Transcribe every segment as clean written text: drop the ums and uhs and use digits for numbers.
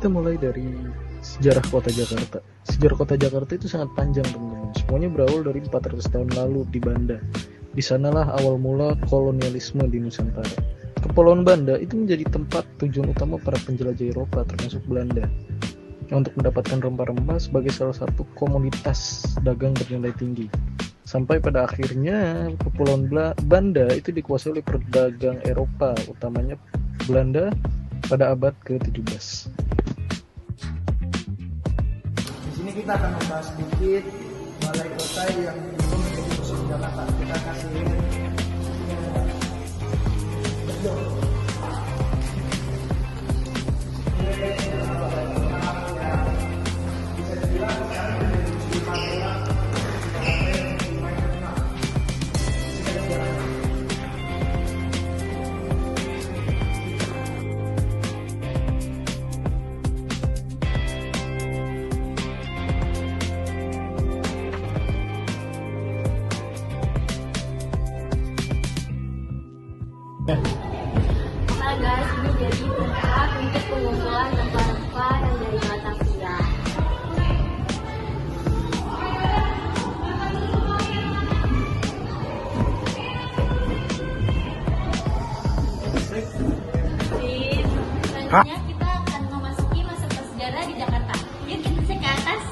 kita mulai dari sejarah kota Jakarta. Sejarah kota Jakarta itu sangat panjang, teman-teman. Semuanya berawal dari 400 tahun lalu di Banda. Di sanalah awal mula kolonialisme di Nusantara. Kepulauan Banda itu menjadi tempat tujuan utama para penjelajah Eropa termasuk Belanda untuk mendapatkan rempah-rempah sebagai salah satu komoditas dagang bernilai tinggi. Sampai pada akhirnya Kepulauan Banda itu dikuasai oleh pedagang Eropa, utamanya Belanda pada abad ke-17. Di sini kita akan membahas sedikit balai kota yang dulu menjadi museum Jakarta. Kita kasih Nah guys, ini jadi tempat untuk pengumpulan rempah-rempah yang dari Batavia. Selanjutnya kita akan memasuki masa prasejarah di Jakarta. Yuk kita cek ke atas.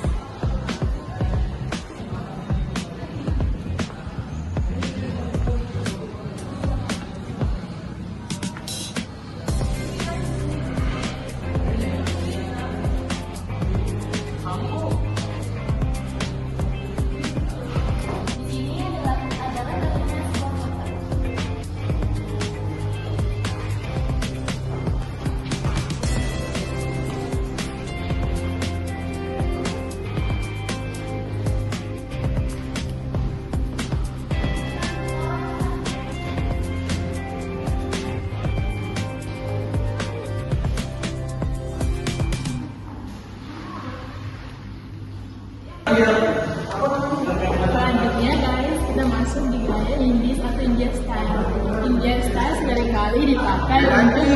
Selanjutnya guys, kita masuk di gaya Indies atau Indian Style. Indian Style seringkali dipakai untuk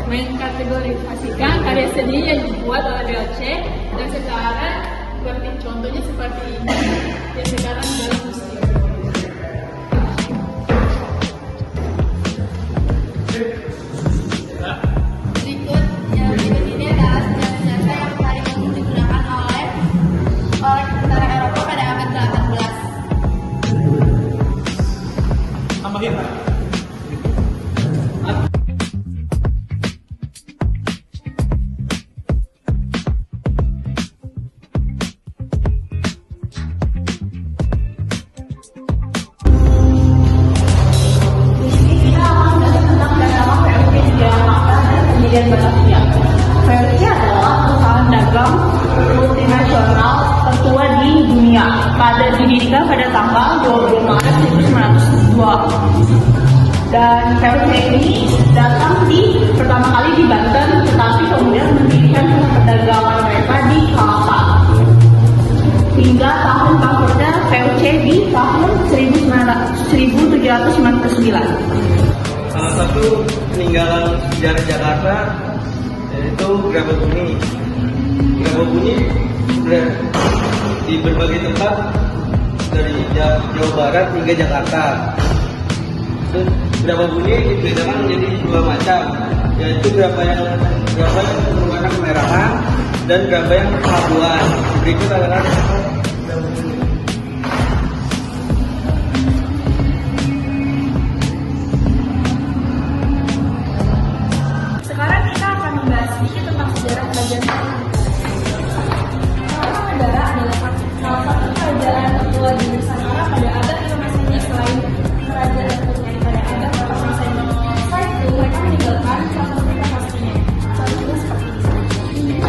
mengkategorisasikan karya seni yang dibuat oleh BOC dan sekarang seperti contohnya seperti ini yang sekarang dalam museum. Berikut ini adalah senjata-senjata yang paling umum digunakan oleh tentara Eropa pada abad 18. tambahin Pak. Batavia. VOC adalah perusahaan dagang multinasional tertua di dunia. Didirikan pada tanggal 20 Maret 1902. Dan VOC ini datang pertama kali di Banten, tetapi kemudian mendirikan pusat perdagangan mereka di Kalapa. Hingga tahun bangkrutnya VOC di tahun 1799. Salah satu peninggalan sejarah Jakarta yaitu Grabah-Bumi. Grabah-Bumi di berbagai tempat dari Jawa Barat hingga Jakarta. Grabah-Bumi dibedakan menjadi dua macam, yaitu gerabah yang berwarna kemerahan dan gerabah yang kelabuan. Berikut adalah Grabah-Bumi. Sekarang kita akan membahas sedikit tentang sejarah kerajaan Mataram. Mataram adalah salah satu kerajaan tertua di Nusantara pada abad ke-15 selain kerajaan tertua pada abad ke-15. Setelah itu mereka meninggalkan salah satu prasasti. Contohnya seperti ini.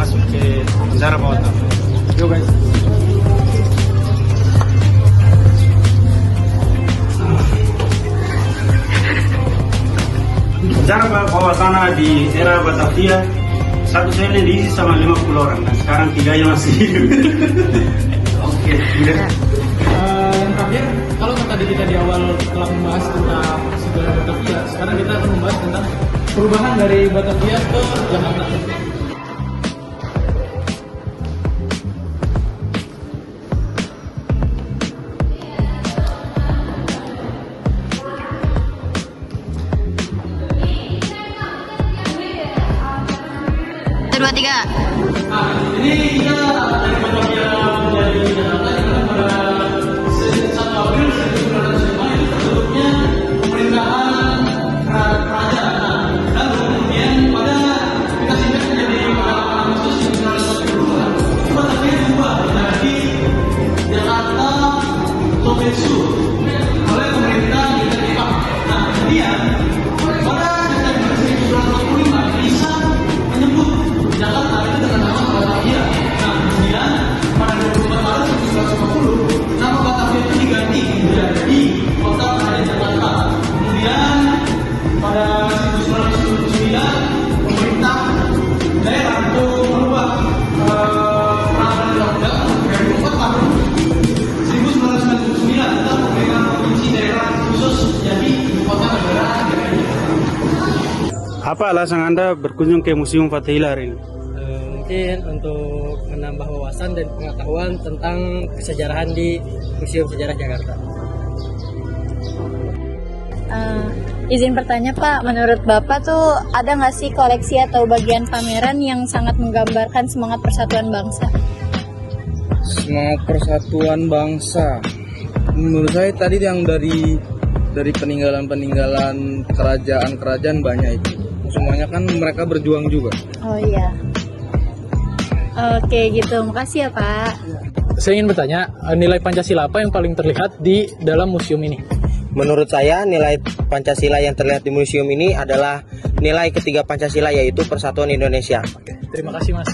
masuk ke penjara bawah tanah. Yuk guys. Penjara bawah tanah di era Batavia, satu selnya diisi sama 50 orang. Nah, sekarang 3 yang masih hidup. Oke, udah. Yang terakhir, kalau tadi kita di awal telah membahas tentang sejarah Batavia, sekarang kita akan membahas tentang perubahan dari Batavia ke Jakarta. Dua, tiga. Ini kita dari Batavia menjadi Jakarta ini pada 1 April 1905 itu terbentuknya pemerintahan kerajaan. Lalu kemudian pada kita singkat menjadi pada Agustus 1942 itu Batavia berubah menjadi Jakarta Togetsu oleh pemerintah Jepang. Nah kemudian pada September 1945 bisa menyebut Jakarta itu dengan nama Batavia. Nah, kemudian pada 24 Maret 1950, nama Batavia itu diganti menjadi Kota Raja Jakarta. Kemudian pada 1979, pemerintah daerah itu merubah peraturan undang-undang dari 4 tahun 1999 tentang pemerintahan provinsi daerah khusus jadi kota negara. Apa alasan Anda berkunjung ke Museum Fathahillah hari ini? Mungkin untuk menambah wawasan dan pengetahuan tentang kesejarahan di Museum Sejarah Jakarta. Izin bertanya Pak, menurut Bapak tuh ada nggak sih koleksi atau bagian pameran yang sangat menggambarkan semangat persatuan bangsa? Semangat persatuan bangsa, menurut saya tadi yang dari peninggalan kerajaan banyak itu, semuanya kan mereka berjuang juga. Oh iya. Oke gitu, makasih ya Pak. Saya ingin bertanya, nilai Pancasila apa yang paling terlihat di dalam museum ini? Menurut saya nilai Pancasila yang terlihat di museum ini adalah nilai ketiga Pancasila, yaitu Persatuan Indonesia. Terima kasih Mas.